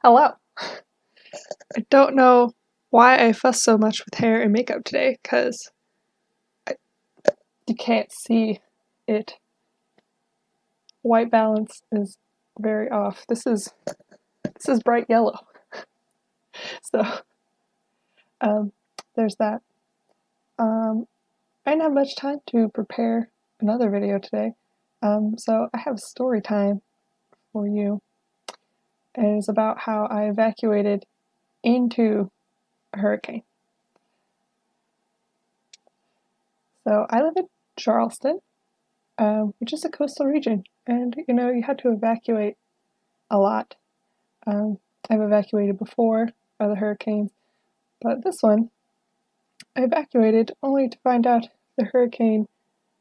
Hello. I don't know why I fuss so much with hair and makeup today, because you can't see it. White balance is very off. This is bright yellow. So um, there's that. I didn't have much time to prepare another video today, so I have a story time for you. And it's about how I evacuated into a hurricane. So I live in Charleston, which is a coastal region, and you had to evacuate a lot. I've evacuated before other hurricanes, but this one I evacuated only to find out the hurricane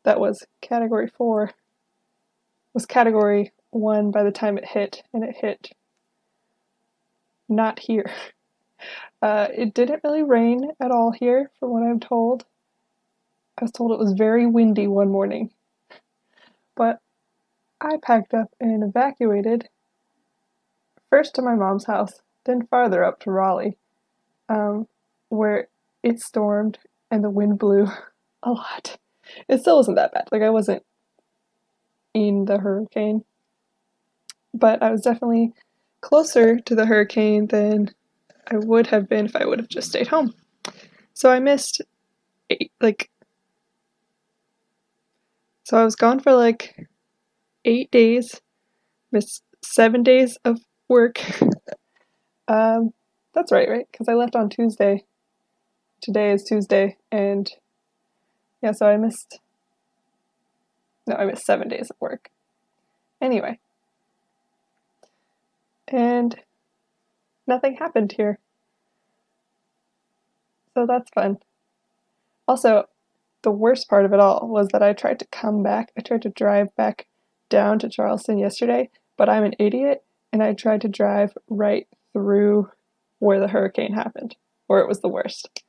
that was Category 4 was Category 1 by the time it hit, and it hit not here. It didn't really rain at all here, from what I'm told. I was told it was very windy one morning, but I packed up and evacuated first to my mom's house, then farther up to Raleigh, where it stormed and the wind blew a lot. It still wasn't that bad. Like, I wasn't in the hurricane, but I was definitely closer to the hurricane than I would have been if I would have just stayed home. So I missed so I was gone for 8 days, missed 7 days of work. That's right? Because I left on Tuesday. Today is Tuesday, and yeah, so I missed 7 days of work. Anyway, and nothing happened here. So that's fun. Also, the worst part of it all was that I tried to drive back down to Charleston yesterday, but I'm an idiot, and I tried to drive right through where the hurricane happened, where it was the worst.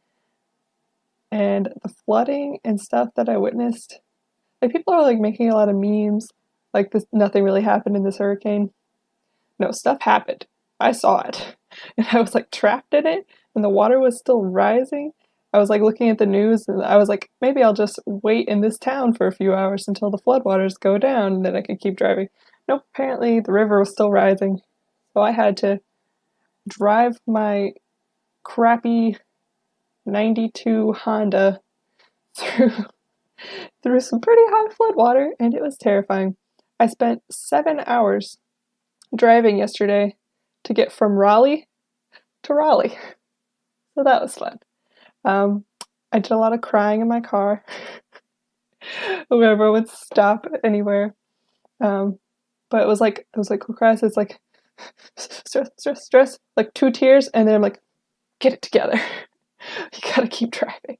And the flooding and stuff that I witnessed, people are making a lot of memes, nothing really happened in this hurricane. No, stuff happened. I saw it. And I was trapped in it, and the water was still rising. I was looking at the news, and I was maybe I'll just wait in this town for a few hours until the floodwaters go down, and then I can keep driving. Nope, apparently the river was still rising. So I had to drive my crappy 92 Honda through some pretty high floodwater, and it was terrifying. I spent 7 hours driving yesterday to get from Raleigh to Raleigh. So that was fun. I did a lot of crying in my car whenever I would stop anywhere. But it was cool cries. It's stress, 2 tears, and then I'm get it together. You gotta keep driving.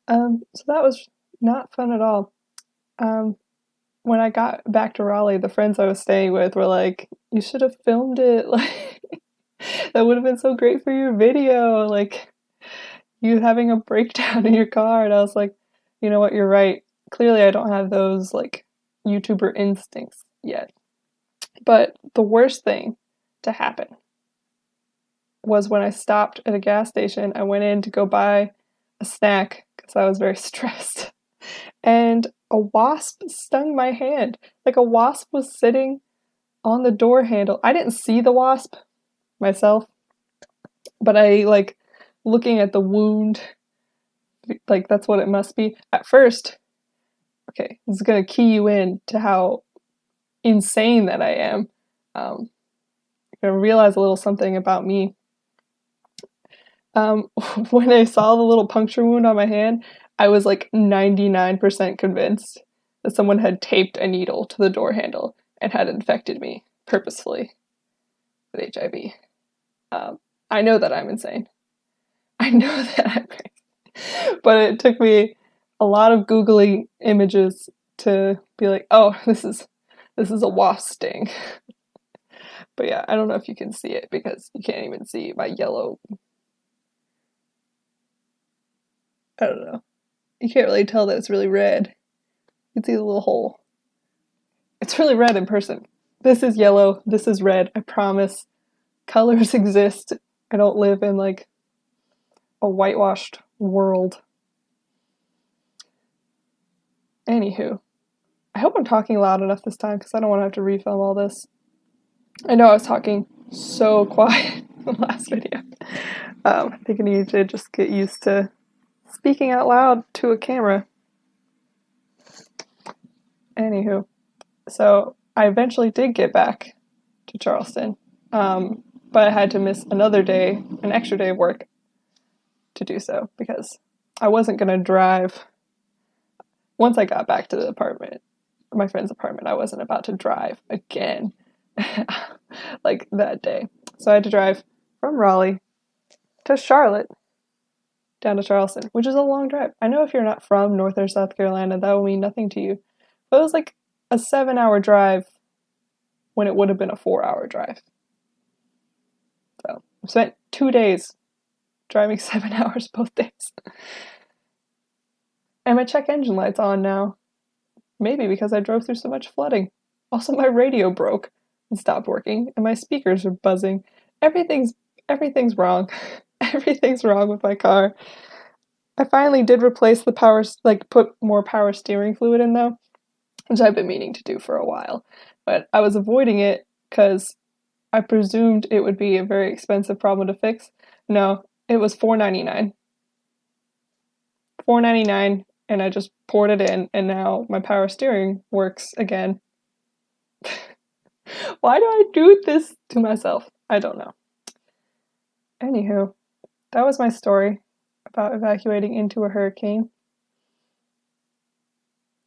So that was not fun at all. When I got back to Raleigh, the friends I was staying with were you should have filmed it. That would have been so great for your video. You having a breakdown in your car. And I was you know what, you're right. Clearly I don't have those YouTuber instincts yet. But the worst thing to happen was when I stopped at a gas station. I went in to go buy a snack because I was very stressed. And a wasp stung my hand. A wasp was sitting on the door handle. I didn't see the wasp myself, but I looking at the wound, that's what it must be. At first, okay, this is gonna key you in to how insane that I am. You're gonna realize a little something about me. When I saw the little puncture wound on my hand, I was 99% convinced that someone had taped a needle to the door handle and had infected me purposefully with HIV. I know that I'm insane. I know that I'm crazy. But it took me a lot of Googling images to be oh, this is a wasp sting. But yeah, I don't know if you can see it because you can't even see my yellow. I don't know. You can't really tell that it's really red. You can see the little hole. It's really red in person. This is yellow. This is red. I promise. colors exist. I don't live in like a whitewashed world. Anywho, I hope I'm talking loud enough this time because I don't want to have to refilm all this. I know I was talking so quiet in the last video. I think I need to just get used to speaking out loud to a camera. Anywho, so I eventually did get back to Charleston, but I had to miss another day, an extra day of work to do so because I wasn't going to drive. Once I got back to the apartment, my friend's apartment, I wasn't about to drive again like that day. So I had to drive from Raleigh to Charlotte down to Charleston, which is a long drive. I know if you're not from North or South Carolina, that will mean nothing to you. But it was like a 7-hour drive when it would have been a 4-hour drive. So I spent 2 days driving 7 hours both days. And my check engine light's on now. Maybe because I drove through so much flooding. Also, my radio broke and stopped working, and my speakers are buzzing. Everything's wrong. Everything's wrong with my car. I finally did replace the power, like put more power steering fluid in though, which I've been meaning to do for a while. But I was avoiding it because I presumed it would be a very expensive problem to fix. No, it was $4.99. $4.99, and I just poured it in, and now my power steering works again. Why do I do this to myself? I don't know. Anywho, that was my story about evacuating into a hurricane.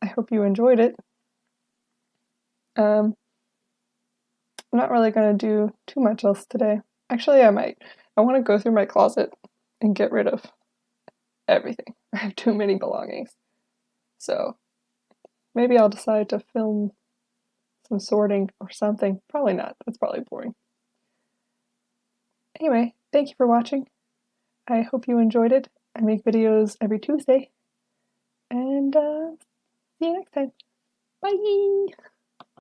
I hope you enjoyed it. I'm not really going to do too much else today. Actually, I might. I want to go through my closet and get rid of everything. I have too many belongings. So maybe I'll decide to film some sorting or something. Probably not. That's probably boring. Anyway, thank you for watching. I hope you enjoyed it. I make videos every Tuesday. And see you next time. Bye!